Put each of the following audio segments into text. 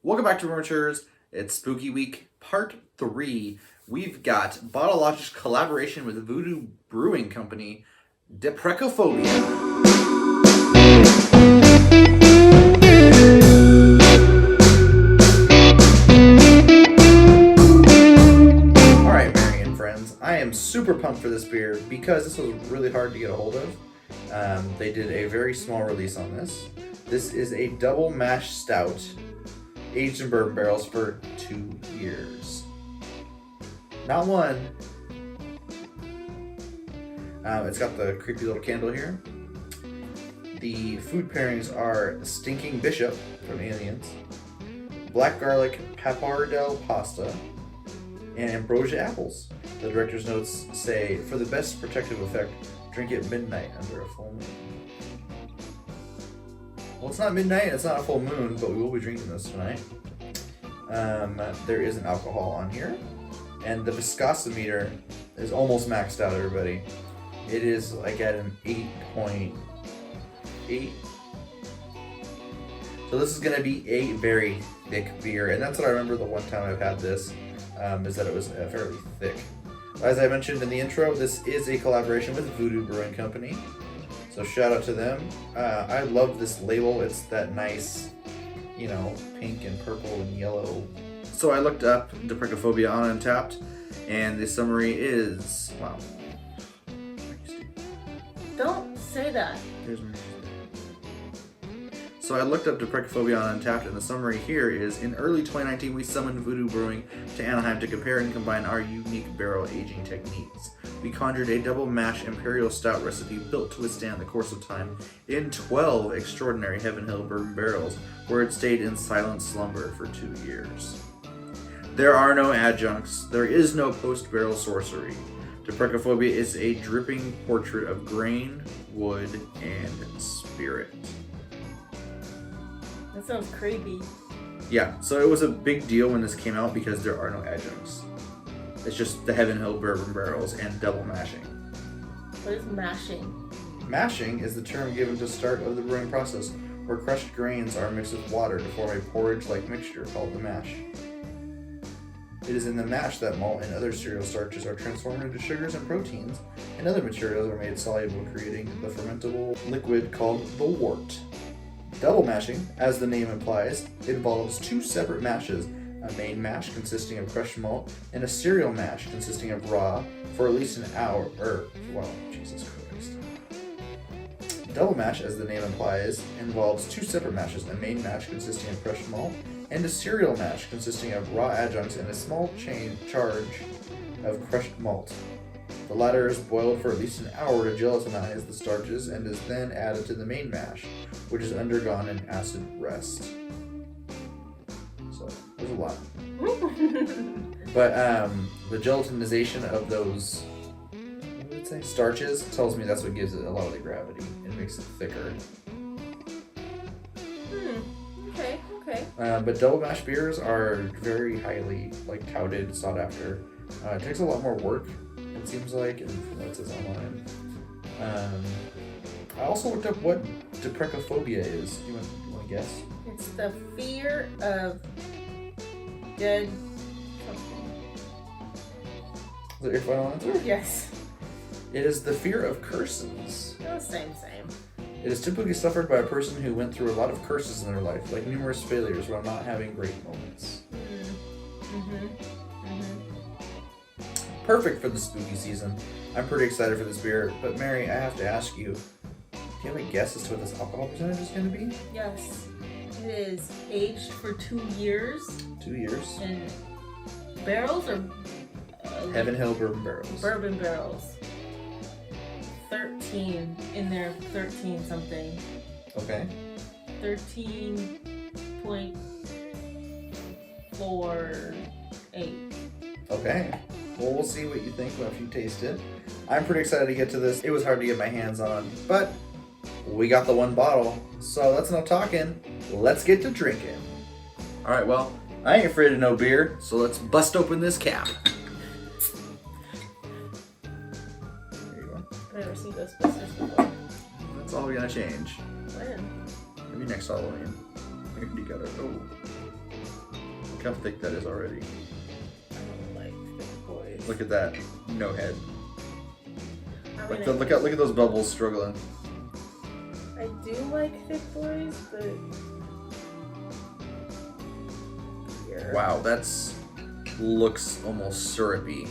Welcome back to Amateurs. It's Spooky Week, Part 3. We've got Bottlogic's collaboration with Voodoo Brewing Company, Deprecophobia. Alright, Mary and friends, I am super pumped for this beer because this was really hard to get a hold of. They did a very small release on this. This is a double mash stout, aged in bourbon barrels for 2 years. Not one. It's got the creepy little candle here. The food pairings are Stinking Bishop from Aliens, Black Garlic Pappardelle Pasta, and Ambrosia Apples. The director's notes say, for the best protective effect, drink at midnight under a full moon. Well, it's not midnight, it's not a full moon, but we will be drinking this tonight. There is an alcohol on here, and the viscosimeter is almost maxed out, everybody. It is like at an 8.8. So this is going to be a very thick beer, and that's what I remember the one time I've had this, is that it was fairly thick. As I mentioned in the intro, this is a collaboration with Voodoo Brewing Company. So shout out to them. I love this label. It's that nice, you know, pink and purple and yellow. So I looked up Deprecophobia on Untappd, and the summary is, wow. Don't say that. Here's my... So I looked up Deprecophobia on Untappd, and the summary here is, in early 2019, we summoned Voodoo Brewing to Anaheim to compare and combine our unique barrel aging techniques. We conjured a double mash imperial stout recipe built to withstand the course of time in 12 extraordinary Heaven Hill bourbon barrels, where it stayed in silent slumber for 2 years. There are no adjuncts. There is no post-barrel sorcery. Deprecophobia is a dripping portrait of grain, wood, and spirit. That sounds creepy. Yeah, so it was a big deal when this came out because there are no adjuncts. It's just the Heaven Hill bourbon barrels and double mashing. What is mashing? Mashing is the term given to start of the brewing process, where crushed grains are mixed with water to form a porridge-like mixture called the mash. It is in the mash that malt and other cereal starches are transformed into sugars and proteins, and other materials are made soluble, creating the fermentable liquid called the wort. Double mashing, as the name implies, involves 2 separate mashes, a main mash consisting of crushed malt and a cereal mash consisting of raw for at least an hour, Jesus Christ. Double mash, as the name implies, involves 2 separate mashes, a main mash consisting of crushed malt and a cereal mash consisting of raw adjuncts and a small charge of crushed malt. The latter is boiled for at least an hour to gelatinize the starches and is then added to the main mash, which has undergone an acid rest. So, there's a lot. But the gelatinization of those, what would it say, starches tells me that's what gives it a lot of the gravity. It makes it thicker. Okay. But double mash beers are very highly touted, sought after. It takes a lot more work, it seems like, and that says online. I also looked up what Deprecophobia is. You want to guess? It's the fear of dead something. Is that your final answer? Yes. It is the fear of curses. Oh, same. It is typically suffered by a person who went through a lot of curses in their life, like numerous failures while not having great moments. Perfect for the spooky season. I'm pretty excited for this beer, but Mary, I have to ask you, do you have a guess as to what this alcohol percentage is going to be? Yes. It is aged for 2 years. 2 years. In barrels or? Heaven Hill bourbon barrels. Bourbon barrels. 13 in there, 13 something. Okay. 13.48. Okay. Well, we'll see what you think if you taste it. I'm pretty excited to get to this. It was hard to get my hands on, but we got the one bottle. So that's enough talking. Let's get to drinking. All right, well, I ain't afraid of no beer, so let's bust open this cap. There you go. I've never seen Ghostbusters before. That's all gonna change. When? Maybe next Halloween. You gotta. Oh. how thick that is already. I don't like thick boys. Look at that. No head. I mean, Look at those bubbles struggling. I do like thick boys, but here. Wow, looks almost syrupy.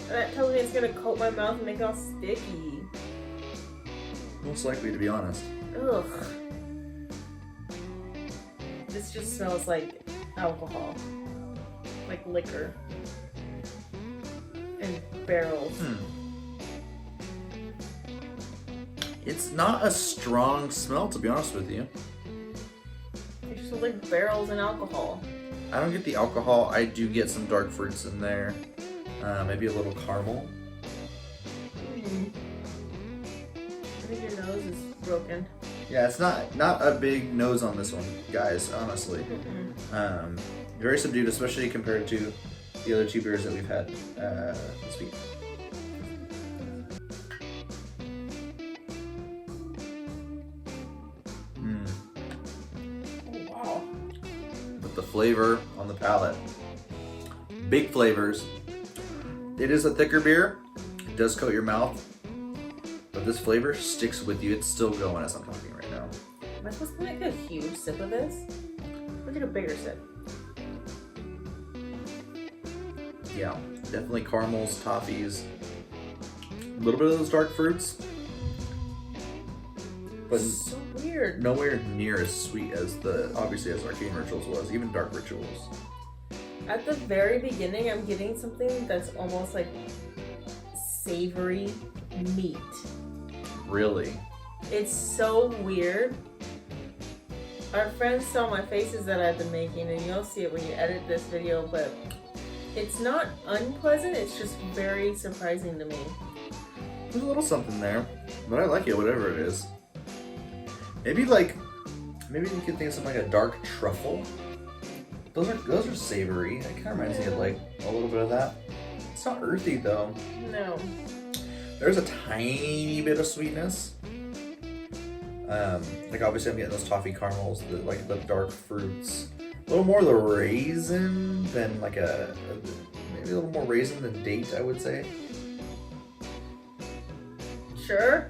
That tells me it's gonna coat my mouth and make it all sticky. Most likely, to be honest. Ugh. This just smells like alcohol. Like liquor. And barrels. It's not a strong smell, to be honest with you. It just smells like barrels and alcohol. I don't get the alcohol. I do get some dark fruits in there. Maybe a little caramel. I think your nose is broken. Yeah, it's not a big nose on this one, guys, honestly. Very subdued, especially compared to the other two beers that we've had this week. Oh, wow. With the flavor on the palate. Big flavors. It is a thicker beer. It does coat your mouth. But this flavor sticks with you. It's still going as I'm talking right now. Am I supposed to make a huge sip of this? Or take a bigger sip? Yeah, definitely caramels, toffees. A little bit of those dark fruits. But So weird. nowhere near as sweet as obviously as Arcane Rituals was, even Dark Rituals. At the very beginning, I'm getting something that's almost like savory meat. Really? It's so weird. Our friends saw my faces that I've been making, and you'll see it when you edit this video, but it's not unpleasant, it's just very surprising to me. There's a little something there, but I like it, whatever it is. Maybe you could think of something like a dark truffle. Those are savory. It kind of reminds me of like a little bit of that. It's not earthy though. No. There's a tiny bit of sweetness. Like obviously I'm getting those toffee caramels, the dark fruits. A little more of the raisin than maybe a little more raisin than date, I would say. Sure.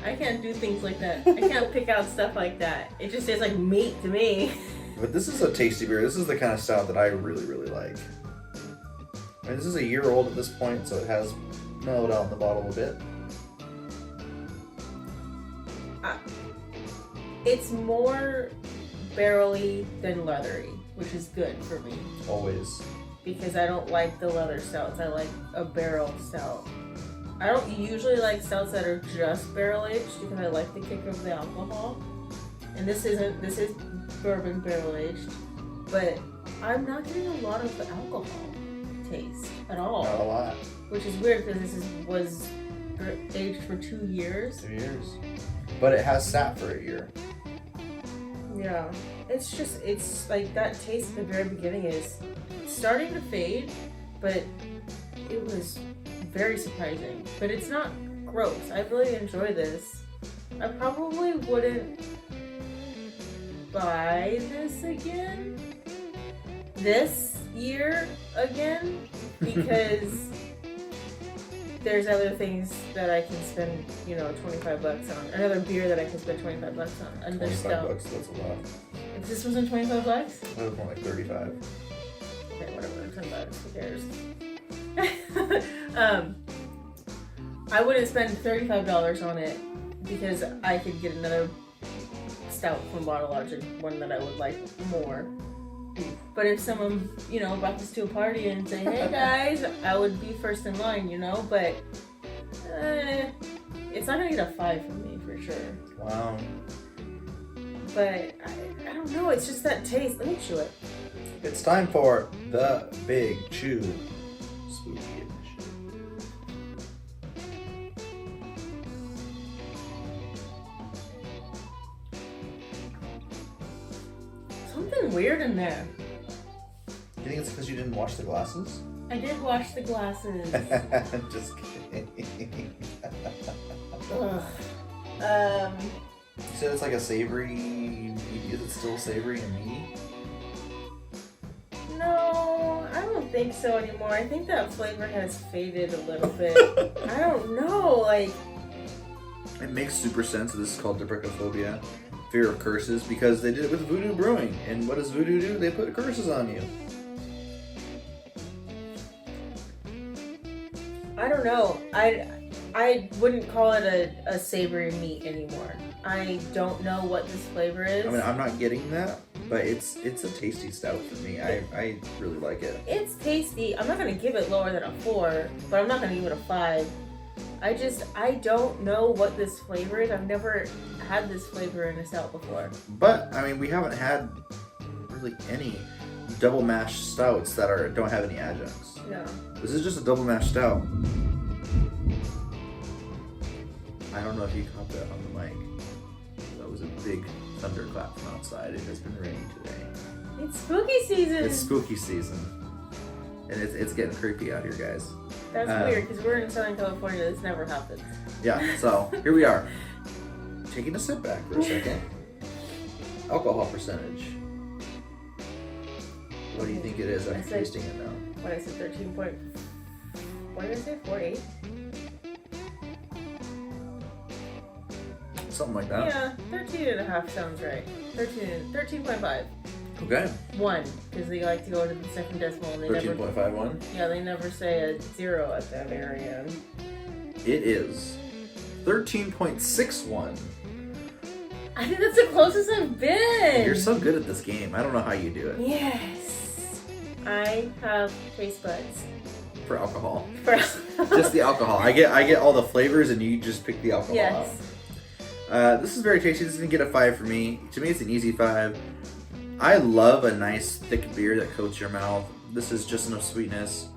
I can't do things like that. I can't pick out stuff like that. It just tastes like meat to me. But this is a tasty beer. This is the kind of stout that I really, really like. I mean, this is a year old at this point, so it has mellowed out in the bottle a bit. It's more barrel-y than leathery, which is good for me. Always. Because I don't like the leather stouts. I like a barrel stout. I don't usually like stouts that are just barrel aged because I like the kick of the alcohol. And this is bourbon barrel aged, but I'm not getting a lot of the alcohol taste at all. Not a lot. Which is weird because this was aged for 2 years. 2 years. But it has sat for a year. Yeah. It's like that taste at the very beginning is starting to fade, but it was very surprising. But it's not gross. I really enjoy this. I probably wouldn't buy this again this year again because there's other things that I can spend, $25 on. Another beer that I can spend $25 on. Another stout. $25, that's a lot. If this wasn't $25? That was more like 35. Okay, whatever, $10. Who cares? I wouldn't spend $35 on it because I could get another stout from Bottle Logic, one that I would like more. But if someone, brought this to a party and say, hey guys, I would be first in line, but it's not gonna get a 5 from me for sure. Wow. But I don't know, it's just that taste. Let me chew it. It's time for the Big Chew Spooky Edition. Something weird in there. You think it's because you didn't wash the glasses? I did wash the glasses. Just kidding. Ugh. You said it's like a savory. Is it still savory and meaty? think so anymore. I think that flavor has faded a little bit. I don't know, like... It makes super sense that this is called Deprecophobia, fear of curses, because they did it with voodoo brewing. And what does voodoo do? They put curses on you. I don't know. I wouldn't call it a savory meat anymore. I don't know what this flavor is. I mean, I'm not getting that, but it's a tasty stout for me. I really like it. It's tasty. I'm not going to give it lower than a 4, but I'm not going to give it a 5. I don't know what this flavor is. I've never had this flavor in a stout before. But, I mean, we haven't had really any double mash stouts that don't have any adjuncts. No. This is just a double mash stout. I don't know if you caught that on the mic. That was a big thunderclap from outside. It has been raining today. It's spooky season. It's spooky season. And it's getting creepy out here, guys. That's weird, because we're in Southern California. This never happens. Yeah, so here we are. Taking a sip back for a second. Alcohol percentage. What do you think it is after tasting it now? What I said, 13 point... What did I say? 48? Something like that. Yeah, 13.5 sounds right. 13.5. Okay. 1, because they like to go to the second decimal. And they 13.51? Yeah, they never say a 0 at that area. It is 13.61. I think that's the closest I've been. You're so good at this game. I don't know how you do it. Yes. I have taste buds. For alcohol. For Just the alcohol. I get all the flavors and you just pick the alcohol out. Yes. This is very tasty. This is going to get a 5 for me. To me, it's an easy 5. I love a nice thick beer that coats your mouth. This is just enough sweetness.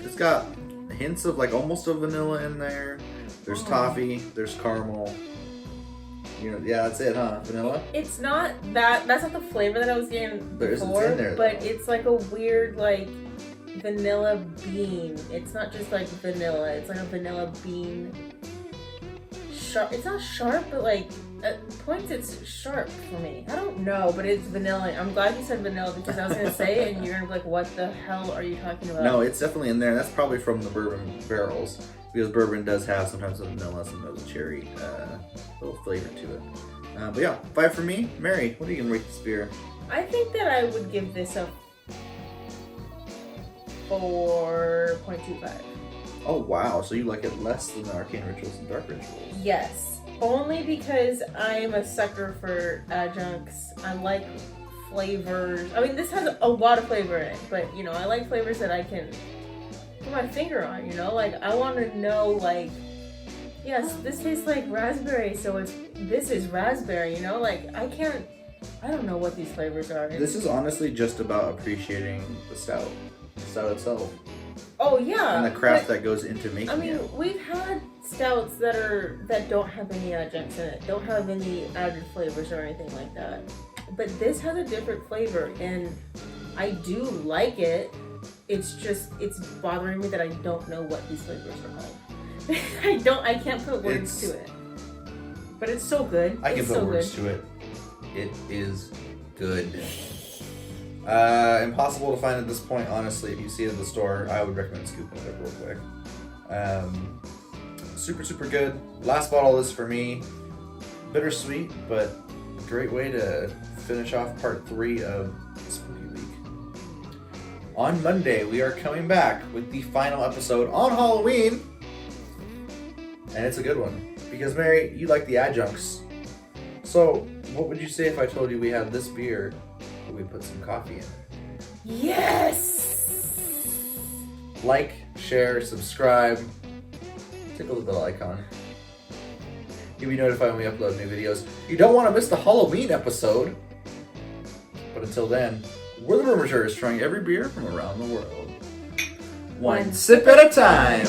It's got hints of like almost a vanilla in there. There's toffee. There's caramel. You know, yeah, that's it, huh? Vanilla? It's not that. That's not the flavor that I was getting before. It's in there, but though. it's like a weird like vanilla bean. It's not just like vanilla. It's like a vanilla bean. Sharp. It's not sharp, but like at points it's sharp for me. I don't know, but it's vanilla. I'm glad you said vanilla because I was gonna say it and you're gonna be like, what the hell are you talking about? No, it's definitely in there. That's probably from the bourbon barrels because bourbon does have sometimes a vanilla, sometimes a cherry little flavor to it. But yeah, 5 for me. Mary, what are you gonna rate this beer? I think that I would give this a 4.25. Oh wow, so you like it less than the Arcane Rituals and Dark Rituals? Yes, only because I'm a sucker for adjuncts. I like flavors. I mean, this has a lot of flavor in it, but you know, I like flavors that I can put my finger on, you know? Like, I want to know, like, yes, this tastes like raspberry, so this is raspberry, you know? Like, I don't know what these flavors are. This is honestly just about appreciating the stout itself. Oh yeah. And the craft that goes into making it. I mean, we've had stouts that don't have any adjuncts in it, don't have any added flavors or anything like that. But this has a different flavor, and I do like it. It's bothering me that I don't know what these flavors are called. I can't put words to it. But it's so good. I can it's put so words good. to it. It is good. Impossible to find at this point, honestly. If you see it in the store, I would recommend scooping it up real quick. Super, super good. Last bottle is for me. Bittersweet, but great way to finish off part 3 of Spooky Week. On Monday, we are coming back with the final episode on Halloween. And it's a good one. Because, Mary, you like the adjuncts. So, what would you say if I told you we had this beer, but we put some coffee in it? Yes! Like, share, subscribe. Tickle the bell icon. You'll be notified when we upload new videos. You don't want to miss the Halloween episode. But until then, we're the Rumorateurs, trying every beer from around the world. One sip at a time.